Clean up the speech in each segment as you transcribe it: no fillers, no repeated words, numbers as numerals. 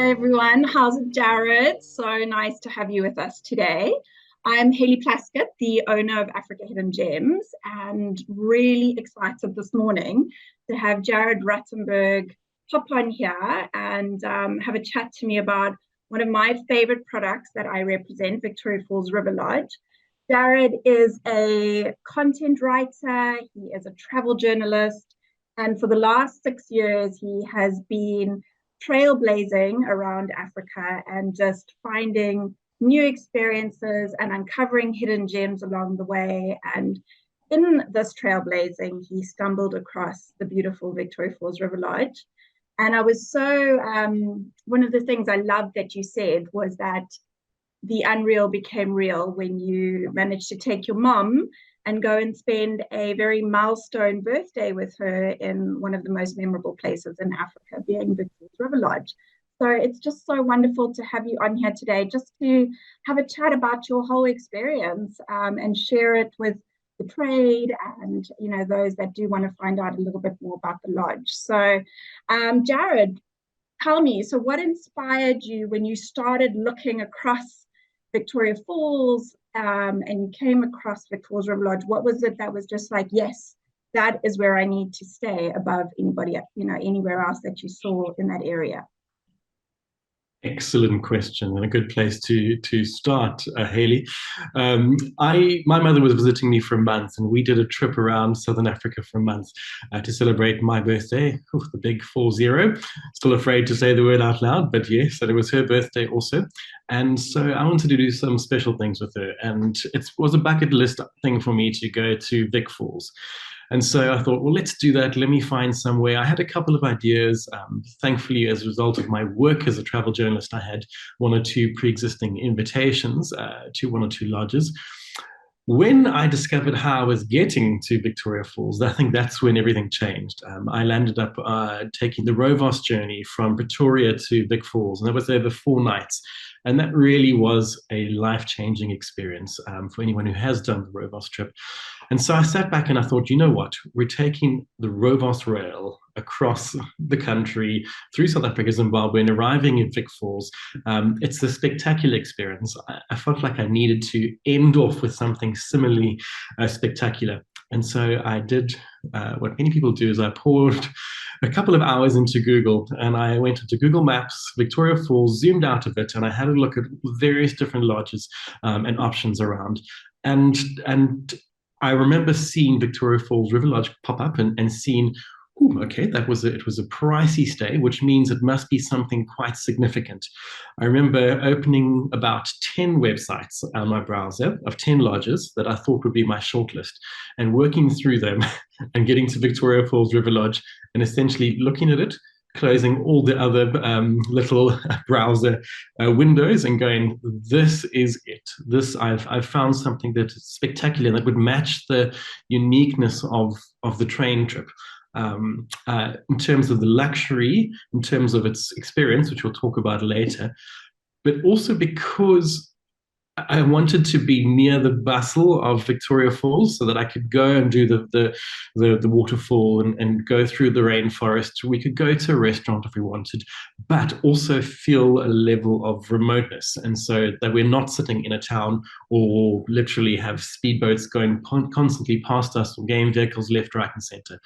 everyone. How's it, Jared? So nice to have you with us today. I'm Haley Plaskett, the owner of Africa Hidden Gems, and really excited this morning to have Jared Ruttenberg pop on here and have a chat to me about one of my favorite products that I represent, Victoria Falls River Lodge. Jared is a content writer, he is a travel journalist, and for the last 6 years, he has been trailblazing around Africa and just finding new experiences and uncovering hidden gems along the way. And in this trailblazing, he stumbled across the beautiful Victoria Falls River Lodge. And I was so, one of the things I loved that you said was that the unreal became real when you managed to take your mom and go and spend a very milestone birthday with her in one of the most memorable places in Africa, being Victoria's River Lodge. So it's just so wonderful to have you on here today, just to have a chat about your whole experience and share it with the trade and those that do want to find out a little bit more about the lodge. So, Jared, tell me, so what inspired you when you started looking across Victoria Falls and you came across Victoria's River Lodge? What was it that was just like, yes, that is where I need to stay above anybody, anywhere else that you saw in that area? Excellent question and a good place to start, Haley. My mother was visiting me for a month, and we did a trip around Southern Africa for a month to celebrate my birthday. Ooh, the big 40. Still afraid to say the word out loud, but yes, and it was her birthday also. And so I wanted to do some special things with her, and it was a bucket list thing for me to go to Vic Falls. And so I thought, well, let's do that. Let me find somewhere. I had a couple of ideas. Thankfully, as a result of my work as a travel journalist, I had one or two pre-existing invitations to one or two lodges. When I discovered how I was getting to Victoria Falls, I think that's when everything changed. I landed up taking the Rovos journey from Pretoria to Vic Falls, and that was over 4 nights. And that really was a life-changing experience for anyone who has done the Rovos trip. And so I sat back and I thought, you know what? We're taking the Rovos rail across the country through South Africa, Zimbabwe, and arriving in Vic Falls. It's a spectacular experience. I felt like I needed to end off with something similarly spectacular. And so I did what many people do is I poured a couple of hours into Google, and I went into Google Maps, Victoria Falls, zoomed out of it, and I had a look at various different lodges and options around. And I remember seeing Victoria Falls River Lodge pop up and seeing, ooh, okay, it was a pricey stay, which means it must be something quite significant. I remember opening about 10 websites on my browser of 10 lodges that I thought would be my shortlist and working through them and getting to Victoria Falls River Lodge and essentially looking at it, closing all the other little browser windows and going, this is it. I've found something that is spectacular that would match the uniqueness of the train trip. In terms of the luxury, in terms of its experience, which we'll talk about later, but also because I wanted to be near the bustle of Victoria Falls so that I could go and do the waterfall and go through the rainforest. We could go to a restaurant if we wanted, but also feel a level of remoteness. And so that we're not sitting in a town or literally have speedboats going constantly past us or game vehicles left, right, and center.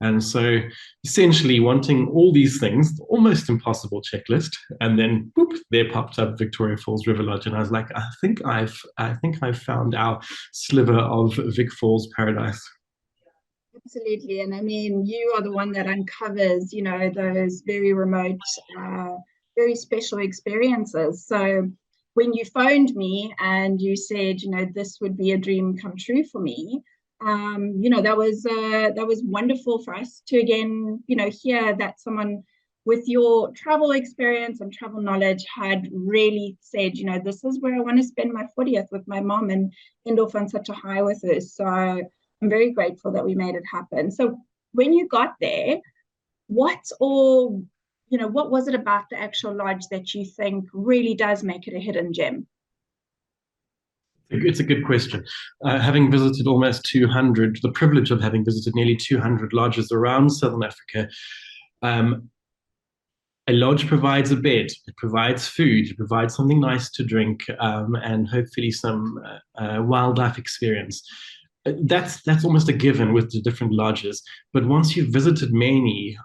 And so essentially wanting all these things, almost impossible checklist, and then boop, there popped up Victoria Falls River Lodge. And I was like, I think I've found our sliver of Vic Falls paradise. Absolutely. And I mean, you are the one that uncovers, those very remote, very special experiences. So when you phoned me and you said, this would be a dream come true for me, that was wonderful for us to again, hear that someone with your travel experience and travel knowledge had really said, this is where I want to spend my 40th with my mom and end off on such a high with her. So I'm very grateful that we made it happen. So when you got there, what was it about the actual lodge that you think really does make it a hidden gem? It's a good question. Having visited almost 200, the privilege of having visited nearly 200 lodges around Southern Africa, a lodge provides a bed, it provides food, it provides something nice to drink, and hopefully some wildlife experience. That's almost a given with the different lodges. But once you've visited many,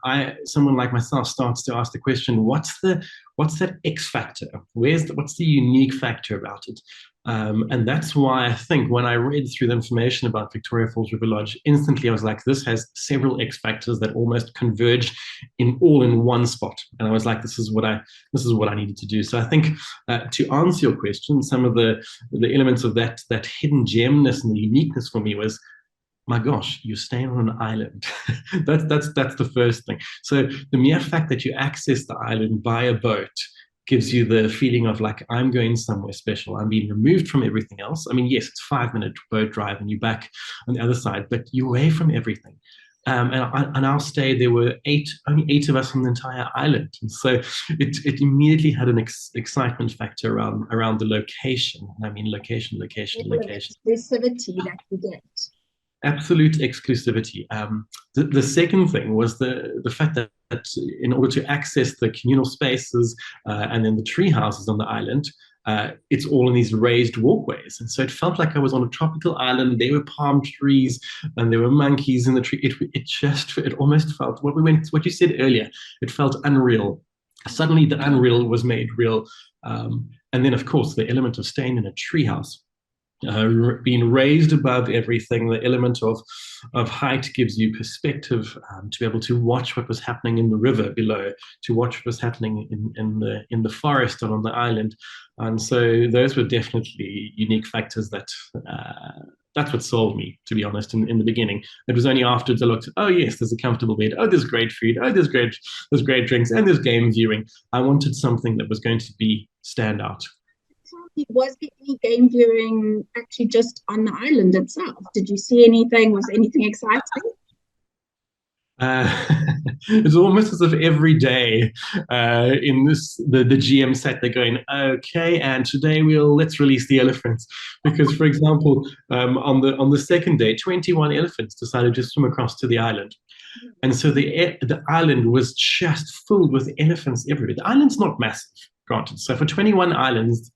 someone like myself starts to ask the question, what's that X factor? What's the unique factor about it? And that's why I think when I read through the information about Victoria Falls River Lodge, instantly I was like, this has several X factors that almost converge in one spot. And I was like, this is what I needed to do. So I think to answer your question, some of the elements of that hidden gemness and the uniqueness for me was, my gosh, you're staying on an island. that's the first thing. So the mere fact that you access the island by a boat gives you the feeling of like, I'm going somewhere special. I'm being removed from everything else. I mean, yes, it's a 5 minute boat drive and you're back on the other side, but you're away from everything. And our stay, there were only eight of us on the entire island. And so it immediately had an excitement factor around the location. And I mean, location, location, location. Exclusivity that you get. Absolute exclusivity. The second thing was the fact that in order to access the communal spaces and then the tree houses on the island, it's all in these raised walkways. And so it felt like I was on a tropical island. There were palm trees and there were monkeys in the tree. It almost felt what you said earlier. It felt unreal. Suddenly the unreal was made real. And then, of course, the element of staying in a tree house. Being raised above everything, the element of height gives you perspective to be able to watch what was happening in the river below, to watch what was happening in the forest and on the island, and so those were definitely unique factors that's what sold me, to be honest. In the beginning, it was only afterwards I looked. Oh yes, there's a comfortable bed. Oh, there's great food. Oh, there's great drinks, and there's game viewing. I wanted something that was going to be stand out. Was there any game viewing actually just on the island itself? Did you see anything? Was anything exciting? Uh, it's almost as if every day in the GM sat there going, okay, and today let's release the elephants, because for example, on the second day, 21 elephants decided to swim across to the island. And so the island was just filled with elephants everywhere. The island's not massive, granted. So for 21 elephants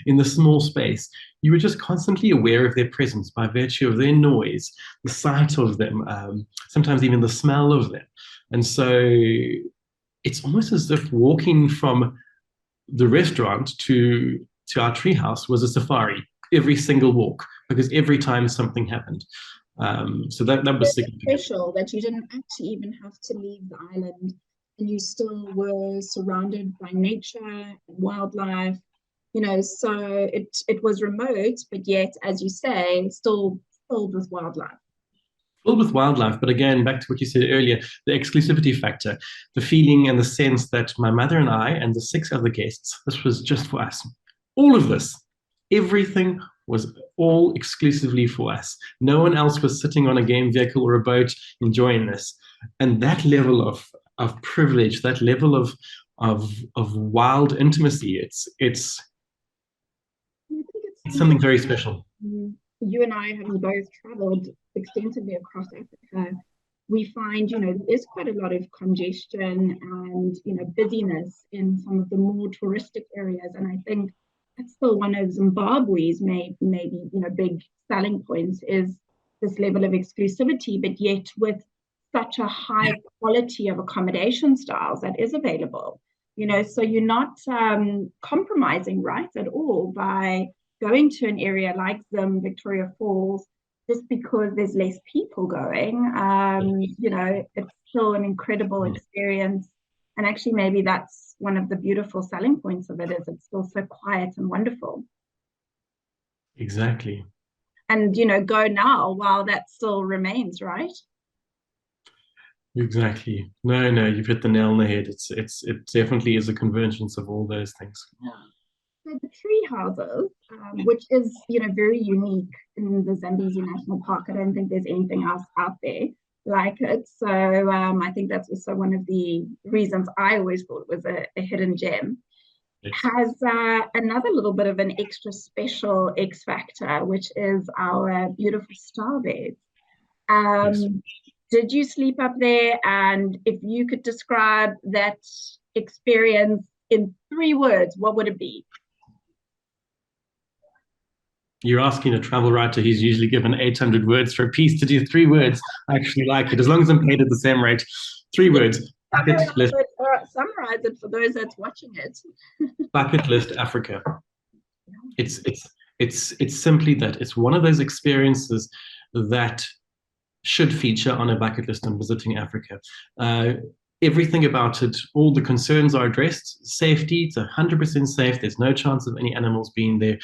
in the small space, you were just constantly aware of their presence by virtue of their noise, the sight of them, sometimes even the smell of them. And so it's almost as if walking from the restaurant to our treehouse was a safari every single walk, because every time something happened. So that was significant. Special that you didn't actually even have to leave the island, and you still were surrounded by nature and wildlife. So it was remote, but yet, as you say, still filled with wildlife. Filled with wildlife, but again, back to what you said earlier, the exclusivity factor, the feeling and the sense that my mother and I and the 6 other guests, this was just for us. All of this, everything was all exclusively for us. No one else was sitting on a game vehicle or a boat enjoying this. And that level of privilege, that level of wild intimacy, it's something very special. You and I, having both traveled extensively across Africa, we find, there's quite a lot of congestion and, busyness in some of the more touristic areas. And I think that's still one of Zimbabwe's maybe, big selling points is this level of exclusivity, but yet with such a high quality of accommodation styles that is available, so you're not compromising rights at all by going to an area like Victoria Falls just because there's less people going. It's still an incredible experience. And actually, maybe that's one of the beautiful selling points of it, is it's still so quiet and wonderful. Exactly. And, go now while that still remains, right? Exactly. No, you've hit the nail on the head. It definitely is a convergence of all those things. Yeah. So the tree houses, which is very unique in the Zambezi National Park. I don't think there's anything else out there like it. So I think that's also one of the reasons I always thought it was a hidden gem. Yes. Has another little bit of an extra special X factor, which is our beautiful star beds. Yes. Did you sleep up there? And if you could describe that experience in 3 words, what would it be? You're asking a travel writer who's usually given 800 words for a piece to do 3 words. I actually like it, as long as I'm paid at the same rate. 3 words. Bucket list, Summarize it for those that's watching it. bucket list Africa. It's simply that. It's one of those experiences that should feature on a bucket list on visiting Africa. Everything about it, all the concerns are addressed. Safety, it's 100% safe. There's no chance of any animals being there.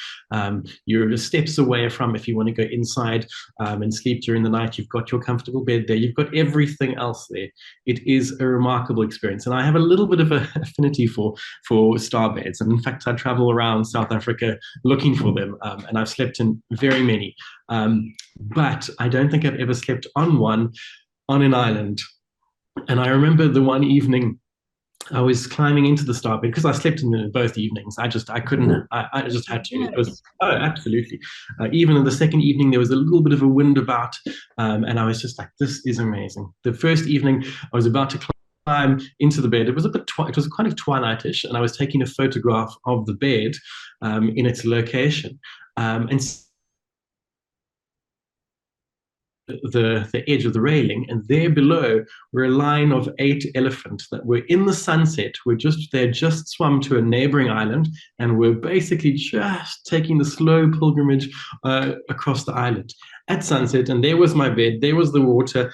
You're steps away from, if you want to go inside and sleep during the night, you've got your comfortable bed there. You've got everything else there. It is a remarkable experience. And I have a little bit of an affinity for star beds. And in fact, I travel around South Africa looking for them. And I've slept in very many. But I don't think I've ever slept on one on an island. And I remember the one evening I was climbing into the starbed because I slept in both evenings. I just had to. It was absolutely. Even in the second evening, there was a little bit of a wind about, and I was just like, "This is amazing." The first evening, I was about to climb into the bed. It was it was kind of twilightish, and I was taking a photograph of the bed in its location, and the edge of the railing, and there below were a line of 8 elephants that were in the sunset. They had just swum to a neighboring island and were basically just taking the slow pilgrimage across the island at sunset. And there was my bed, there was the water.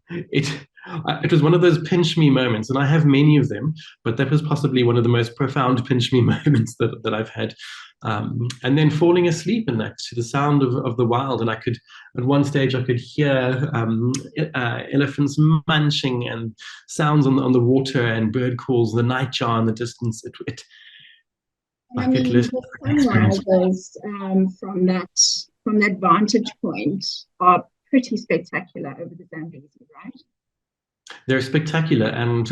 It was one of those pinch me moments, and I have many of them, but that was possibly one of the most profound pinch me moments that I've had. And then falling asleep in that to the sound of the wild, and at one stage I could hear elephants munching and sounds on the water and bird calls, the nightjar in the distance. I mean, the sunrises from that vantage point are pretty spectacular over the Zambezi, right? They're spectacular, and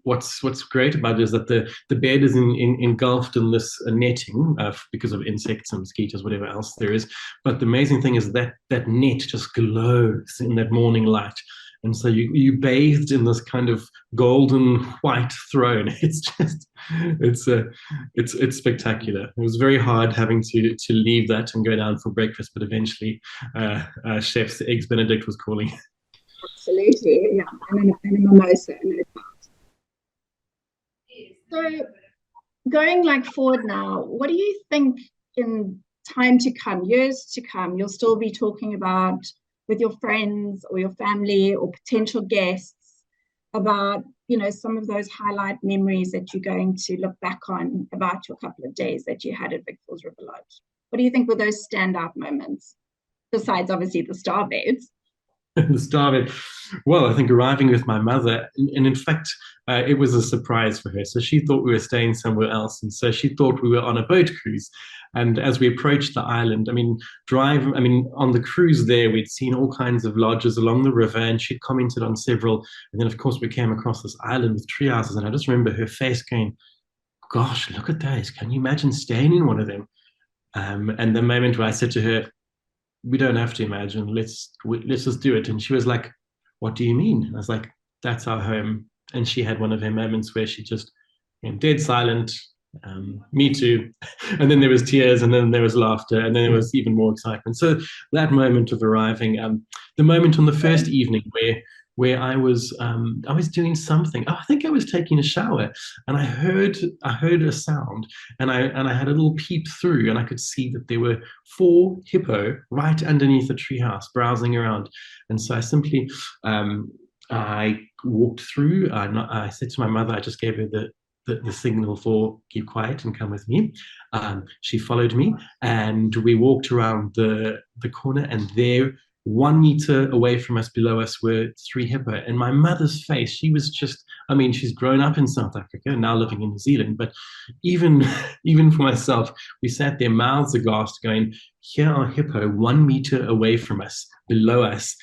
what's great about it is that the bed is engulfed in this netting because of insects and mosquitoes, whatever else there is. But the amazing thing is that net just glows in that morning light, and so you bathed in this kind of golden white throne. It's spectacular. It was very hard having to leave that and go down for breakfast, but eventually, Chef's Eggs Benedict was calling. Absolutely, yeah, and a mimosa, no doubt. So, going like forward now, what do you think in time to come, years to come, you'll still be talking about with your friends or your family or potential guests about, some of those highlight memories that you're going to look back on about your couple of days that you had at Vic Falls River Lodge? What do you think were those standout moments, besides obviously the star beds? The start of well, I think arriving with my mother, and in fact, it was a surprise for her. So she thought we were staying somewhere else, and so she thought we were on a boat cruise. And as we approached the island, on the cruise there, we'd seen all kinds of lodges along the river, and she'd commented on several. And then, of course, we came across this island with tree houses, and I just remember her face going, "Gosh, look at those! Can you imagine staying in one of them?" And the moment where I said to her, "We don't have to imagine. Let's just do it." And she was like, "What do you mean?" And I was like, "That's our home." And she had one of her moments where she just dead silent. Me too. And then there was tears, and then there was laughter, and then there was even more excitement. So that moment of arriving, the moment on the first evening where I was doing something. Oh, I think I was taking a shower, and I heard a sound, and I had a little peep through, and I could see that there were 4 hippo right underneath the treehouse browsing around. And so I simply I walked through. I said to my mother, I just gave her the signal for keep quiet and come with me. She followed me, and we walked around the corner, and there, 1 meter away from us, below us, were 3 hippo. And my mother's face, she was just, she's grown up in South Africa, now living in New Zealand. But even for myself, we sat there, mouths aghast, going, here are hippo 1 meter away from us, below us,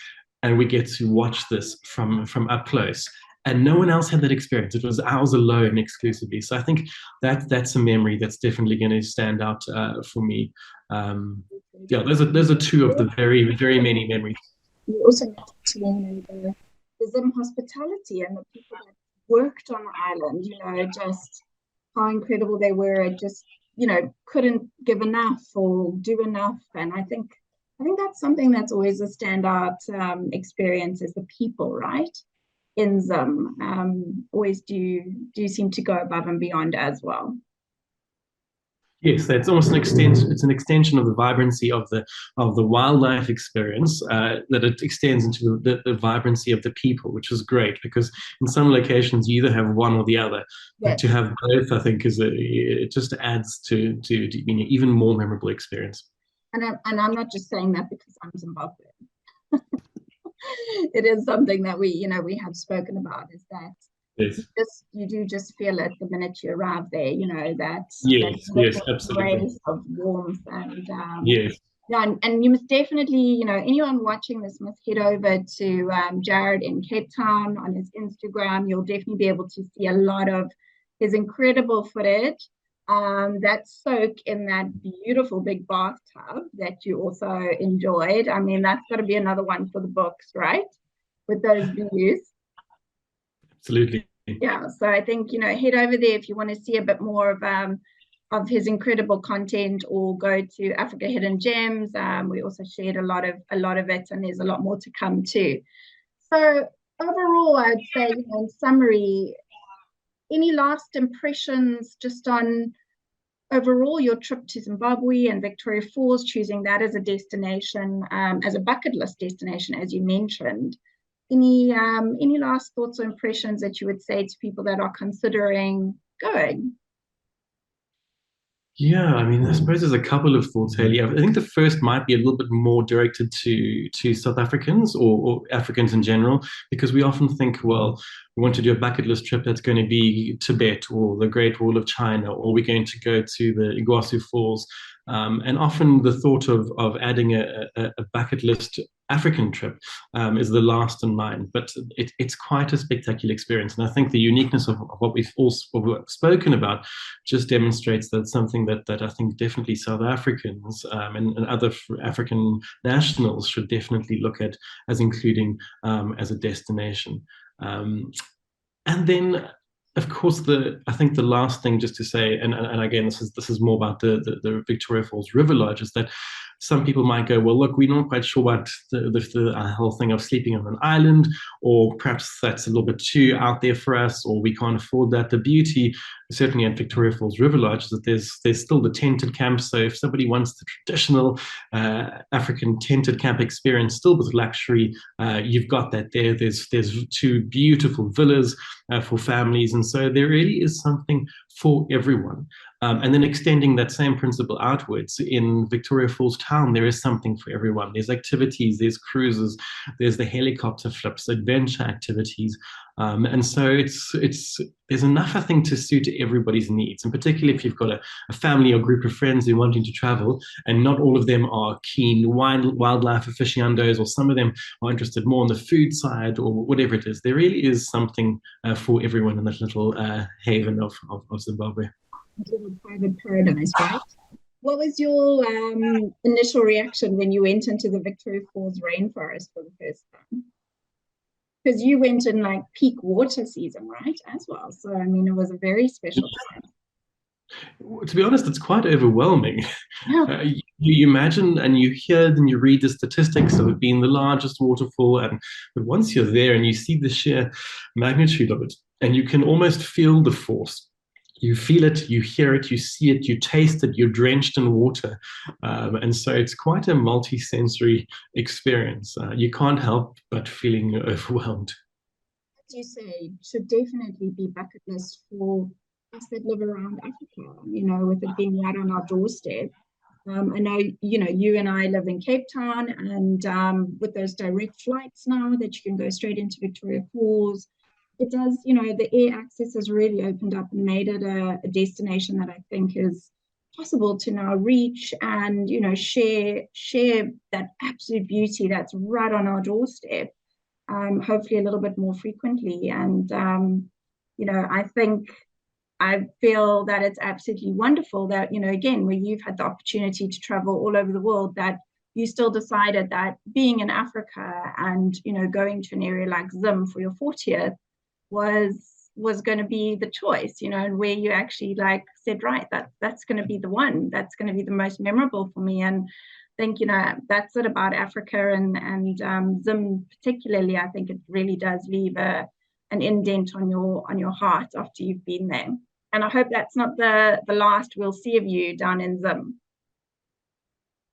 and we get to watch this from up close. And no one else had that experience. It was ours alone exclusively. So I think that's a memory that's definitely going to stand out for me. Those are 2 of the very, very many memories. You also the Zim hospitality and the people that worked on the island, just how incredible they were at just, couldn't give enough or do enough. And I think that's something that's always a standout experience is the people, right? In Zim, always do seem to go above and beyond as well. Yes, that's almost an extension. It's an extension of the vibrancy of the wildlife experience that it extends into the vibrancy of the people, which is great because in some locations you either have one or the other. But Yes. to have both, I think, it just adds to being an even more memorable experience. And I'm not just saying that because I'm Zimbabwean. It is something that we have spoken about is that Yes, you do just feel it the minute you arrive there, that yes, yes, beautiful absolutely. embrace of warmth and Yes. yeah, and you must definitely, anyone watching this must head over to Jared in Cape Town on his Instagram. You'll definitely be able to see a lot of his incredible footage that soak in that beautiful big bathtub that you also enjoyed. I mean, that's got to be another one for the books, right? With those views. Absolutely. Yeah, so I think head over there if you want to see a bit more of his incredible content, or go to Africa Hidden Gems. We also shared a lot of it, and there's a lot more to come too. So overall, I'd say, in summary, any last impressions just on overall your trip to Zimbabwe and Victoria Falls, choosing that as a destination, as a bucket list destination, as you mentioned? Any last thoughts or impressions that you would say to people that are considering going? Yeah, I mean, I suppose there's a couple of thoughts, Haley. I think the first might be a little bit more directed to South Africans or Africans in general, because we often think, well, we want to do a bucket list trip that's going to be Tibet or the Great Wall of China, or we're going to go to the Iguazu Falls. And often the thought of adding a bucket list African trip is the last in mind, but it's quite a spectacular experience. And I think the uniqueness of what we've spoken about just demonstrates that it's something that I think definitely South Africans and other African nationals should definitely look at as including as a destination. And then, of course, I think the last thing just to say, and again, this is more about the Victoria Falls River Lodge, is that some people might go, well, look, we're not quite sure about the whole thing of sleeping on an island, or perhaps that's a little bit too out there for us, or we can't afford that. The beauty, certainly at Victoria Falls River Lodge, is that there's still the tented camp. So if somebody wants the traditional African tented camp experience, still with luxury, you've got that there. There's two beautiful villas for families, and so there really is something for everyone. And then extending that same principle outwards in Victoria Falls town, there is something for everyone. There's activities, there's cruises, there's the helicopter flips, adventure activities. And so there's enough, I think, to suit everybody's needs. And particularly if you've got a family or group of friends who are wanting to travel, and not all of them are keen wildlife aficionados, or some of them are interested more on the food side or whatever it is. There really is something for everyone in that little haven of Zimbabwe. Little private paradise, right? What was your initial reaction when you went into the Victoria Falls rainforest for the first time? Because you went in like peak water season, right? As well. So, I mean, it was a very special time. To be honest, it's quite overwhelming. Yeah. You imagine and you hear and you read the statistics of it being the largest waterfall, but once you're there and you see the sheer magnitude of it, and you can almost feel the force. You feel it, you hear it, you see it, you taste it, you're drenched in water. And so it's quite a multi-sensory experience. You can't help but feeling overwhelmed. As you say, should definitely be bucket list for us that live around Africa, with it being right on our doorstep. I know, you and I live in Cape Town, and with those direct flights now that you can go straight into Victoria Falls, it does, the air access has really opened up and made it a destination that I think is possible to now reach and, share that absolute beauty that's right on our doorstep, hopefully a little bit more frequently. And, I feel that it's absolutely wonderful that, again, where you've had the opportunity to travel all over the world, that you still decided that being in Africa and, going to an area like Zim for your 40th was going to be the choice, and where you actually like said, right, that's going to be the one, that's going to be the most memorable for me. And I think, that's it about Africa and Zim particularly. I think it really does leave an indent on your heart after you've been there. And I hope that's not the last we'll see of you down in Zim.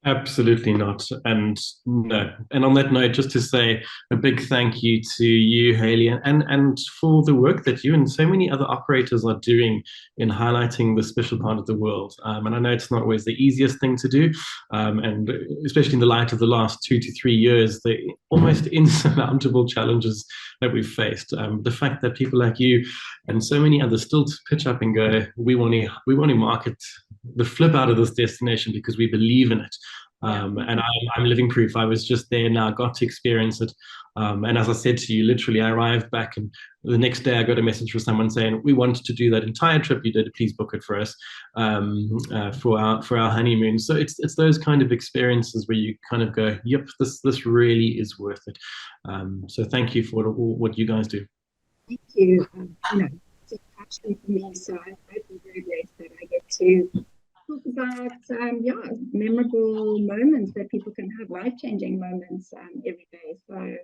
Absolutely not. And no. And on that note, just to say a big thank you to you, Haley, and for the work that you and so many other operators are doing in highlighting the special part of the world. And I know it's not always the easiest thing to do, and especially in the light of the last 2 to 3 years, the almost insurmountable challenges that we've faced. The fact that people like you and so many others still pitch up and go, we want to market the flip out of this destination because we believe in it. And I'm living proof. I was just there now, got to experience it. And as I said to you, literally, I arrived back, and the next day I got a message from someone saying, "We wanted to do that entire trip you did. Please book it for us for our honeymoon." So it's those kind of experiences where you kind of go, "Yep, this really is worth it." So thank you for what you guys do. Thank you. It's a passion for me, so I feel very blessed that I get to talk about memorable moments that people can have, life-changing moments every day. So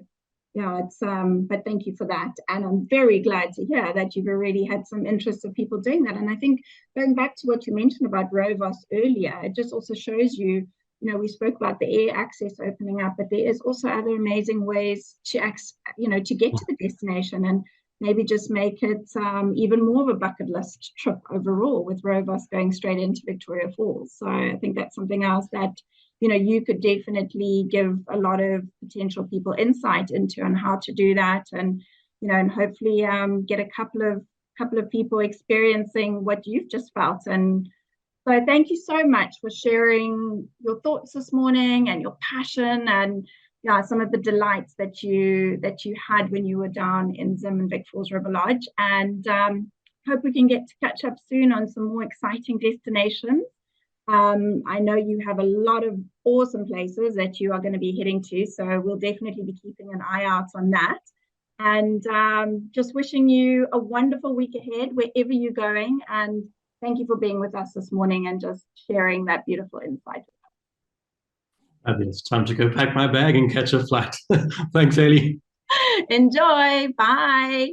it's but thank you for that, and I'm very glad to hear that you've already had some interest of people doing that. And I think going back to what you mentioned about Rovos earlier, it just also shows you, we spoke about the air access opening up, but there is also other amazing ways to to get to the destination, and maybe just make it even more of a bucket list trip overall, with Rovos going straight into Victoria Falls. So I think that's something else that, you could definitely give a lot of potential people insight into on how to do that, and, and hopefully get a couple of people experiencing what you've just felt. And so thank you so much for sharing your thoughts this morning and your passion, and some of the delights that you had when you were down in Zim and Vic Falls River Lodge. And hope we can get to catch up soon on some more exciting destinations. I know you have a lot of awesome places that you are going to be heading to, so we'll definitely be keeping an eye out on that. And just wishing you a wonderful week ahead wherever you're going. And thank you for being with us this morning and just sharing that beautiful insight. It's time to go pack my bag and catch a flight. Thanks, Haley. Enjoy. Bye.